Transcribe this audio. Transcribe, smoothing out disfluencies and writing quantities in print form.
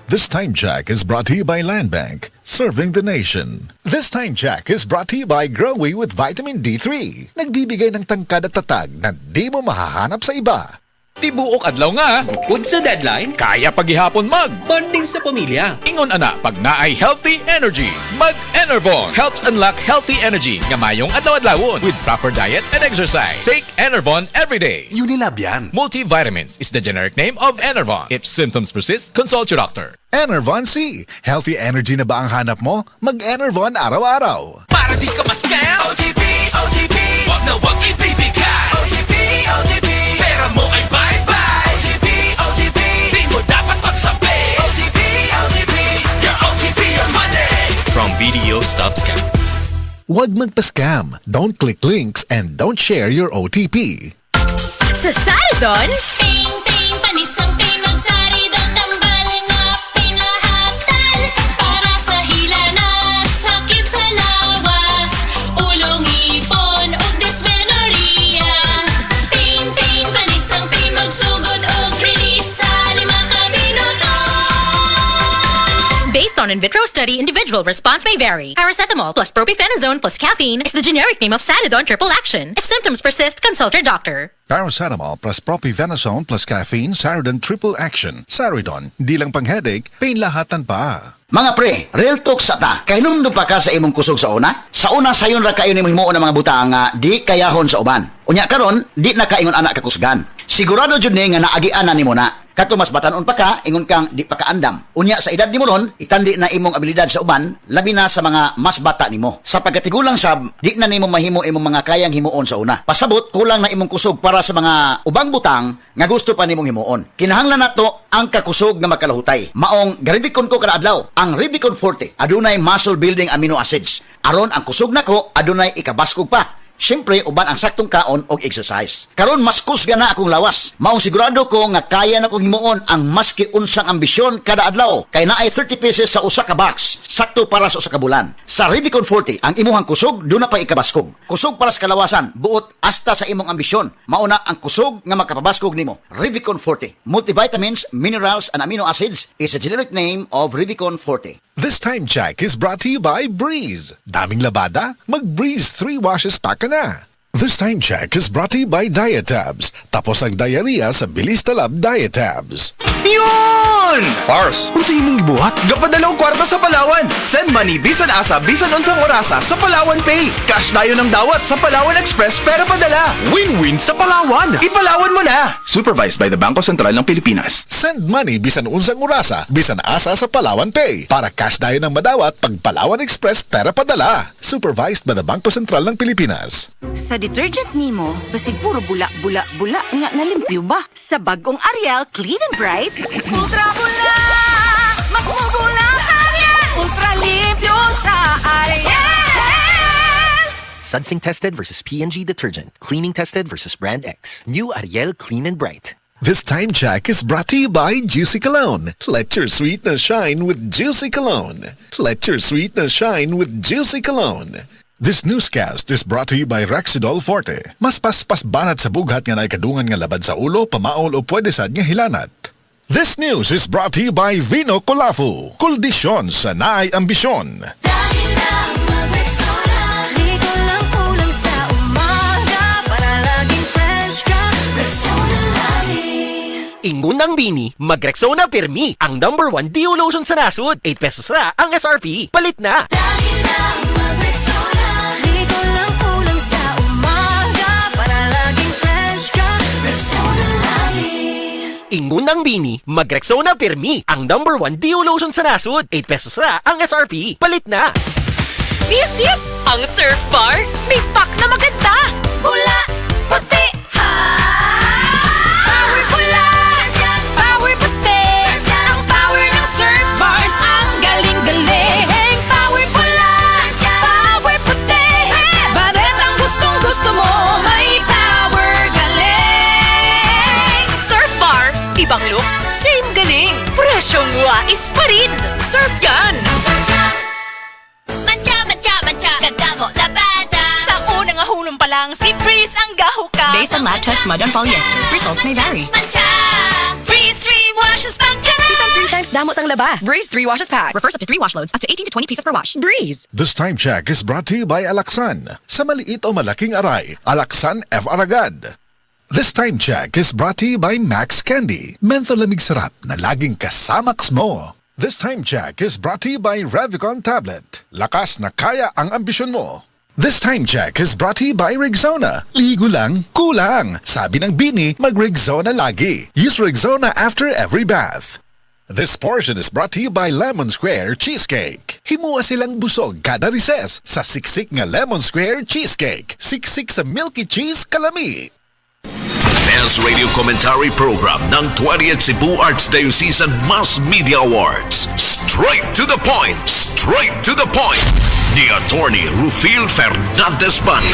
This Time Check is brought to you by Land Bank, serving the nation. This Time Check is brought to you by Growy with Vitamin D3. Nagbibigay ng tangkad at tatag na di mo mahahanap sa iba. Tibuok adlaw nga, Bukod sa deadline, kaya paghihapon bonding sa pamilya. Ingon ana pag naay healthy energy. Mag-Enervon helps unlock healthy energy nga mayong adlaw-adlawon with proper diet and exercise. Take Enervon every day. Unilab yan. Multivitamins is the generic name of Enervon. If symptoms persist, consult your doctor. Enervon C. Healthy energy na ba ang hanap mo? Mag-Enervon araw-araw. Para di ka ma-scam. OTP, OTP, wag na wag ibibigay. OTP, OTP, pera mo ay bye-bye. OTP, OTP, di mo dapat magsabi. OTP, OTP, your OTP, your money. From BDO Stop Scam. Huwag magpa-scam. Don't click links and don't share your OTP. Sa Saridon, Ping, ping, panisang ping, magsaridon, tambal na pinahatan. Para sa hila na sakit sa lawas, ulong ipon o dysmenorrhea. Ping, ping, panisang ping, magsugod o release sa 5 ka minuto. based on in vitro study, individual response may vary. Paracetamol plus propionate plus caffeine is the generic name of Saridon Triple Action. If symptoms persist, consult your doctor. Paracetamol plus propionate plus caffeine, Saridon Triple Action. Saridon, di lang pang headache, pain lahatan pa. Mga pre, real talk sa ta. Kay nung pa ka sa imong kusog sa una? Sa una sayon ra kayo nimo himuon ng mga butang nga di kayahon sa uban. Unya karon, di na kaingon anak kakusgan. Sigurado jud ni nga naagian na nimo na. Kato mas batanon pa ka, ingon kang di pa kaandam. Unya sa edad nimo ron, itandi na imong abilidad sa uban, labi na sa mga mas bata nimo. Sa pagkatigulang sab, di na nimo mahimo imong mga kayang himuon sa una. Pasabot, kulang na imong kusog para sa mga ubang butang nga gusto pa nimong himuon. Kinahanglan nato ang kakusog nga makalahutay. Maong garibikon ko kada adlaw, ang Revicon Forte adunay muscle building amino acids. Aron ang kusog nako adunay ikabaskog pa. Siyempre, uban ang saktong kaon o exercise. Karon mas kusga na akong lawas. Maong sigurado ko nga kaya na kong himuon ang maski unsang ambisyon kada adlaw. Kay naay 30 pieces sa usa ka box. Sakto para sa usa ka bulan. Sa Revicon Forte, ang imuhang kusog, doon na pa ikabaskog. Kusog para sa kalawasan, buot hasta sa imong ambisyon. Mauna ang kusog nga makapabaskog nimo. Revicon Forte. Multivitamins, minerals, and amino acids is a generic name of Revicon Forte. This Time Check is brought to you by Breeze. Daming labada? Mag-Breeze 3 washes pa ka na. This Time Check is brought to you by Diatabs. Tapos ang diarrhea sa bilis talab Diatabs. Yun! Pars, kung sa imong gibuhat, gapadalaw kwarta sa Palawan. Send money, bisan asa, bisan unsang orasa sa Palawan Pay. Cash dayo ng dawat sa Palawan Express, pera padala. Win-win sa Palawan. Ipalawan mo na. Supervised by the Bangko Sentral ng Pilipinas. Send money bisan unsang urasa, bisan asa sa Palawan Pay. Para cash dayo ng madawat pag Palawan Express pera padala. Supervised by the Bangko Sentral ng Pilipinas. Sa detergent nimo, basig puro bula-bula-bula nga nalimpyo ba? Sa bagong Ariel Clean and Bright, ultra bula! Mas mabula sa Ariel! Ultra limpyo sa Ariel! Sudsing tested versus P&G detergent. Cleaning tested versus brand X. New Ariel Clean and Bright. This Time Check is brought to you by Juicy Cologne. Let your sweetness shine with Juicy Cologne. Let your sweetness shine with Juicy Cologne. This newscast is brought to you by Rexidol Forte. Mas paspas banat sa bughat nga naikadungan nga labad sa ulo, pamaol o pwede sad nga hilanat. This news is brought to you by Vino Colafu. Kuldisyon sa naay ambisyon. Dahil lang mag-Rexona, ligo lang kulang sa umaga, para laging fresh ka, Rexona lagi. Ingon ng Bini, mag-Rexona Pirmi. Ang #1 Dio lotion sa nasud. 8 pesos na ang SRP. Palit na! Dahil lang mag-Rexona, ligo lang kulang sa umaga, para laging fresh ka, Rexona lagi. Ingon ng Bini, mag-Rexona Pirmi. Ang #1 Dio lotion sa nasud. 8 pesos na ang SRP. Palit na! This ang Surf Bar. May pack na maganda. Bula, puti, ha! Power pula, power puti. Ang power ng Surf Bars, ang galing-galing. Power pula, power puti. Baret ang gustong-gusto mo, may power galing. Surf Bar, ibang look, same galing. Presyong wais pa rin. Surf Gun. Matcha, matcha, matcha, kagamo, labada. Sa unang ahulong pa lang, si Breeze ang gahuka. Based on lab test mud and polyester, results may vary. Matcha, Breeze 3 washes back ka na. Isang 3 times damos ang laba. Breeze 3 washes pack. Refers up to 3 wash loads, up to 18 to 20 pieces per wash. Breeze. This time check is brought to you by Alaksan. Sa maliit o malaking aray, Alaksan FR agad. This time check is brought to you by Max Candy. Mentholamig sarap na laging kasamax mo. This time check is brought to you by Revicon Tablet. Lakas na kaya ang ambisyon mo. This time check is brought to you by Rexona. Ligo lang, kulang. Sabi ng Bini, mag-Rexona lagi. Use Rexona after every bath. This portion is brought to you by Lemon Square Cheesecake. Himuha silang busog kada recess sa siksik nga Lemon Square Cheesecake. Siksik sa milky cheese kalami. Best Radio Commentary Program ng 20th Cebu Archdiocese Mass Media Awards. Straight to the point! Straight to the point! Ni Attorney Rufil Fernandez Bani.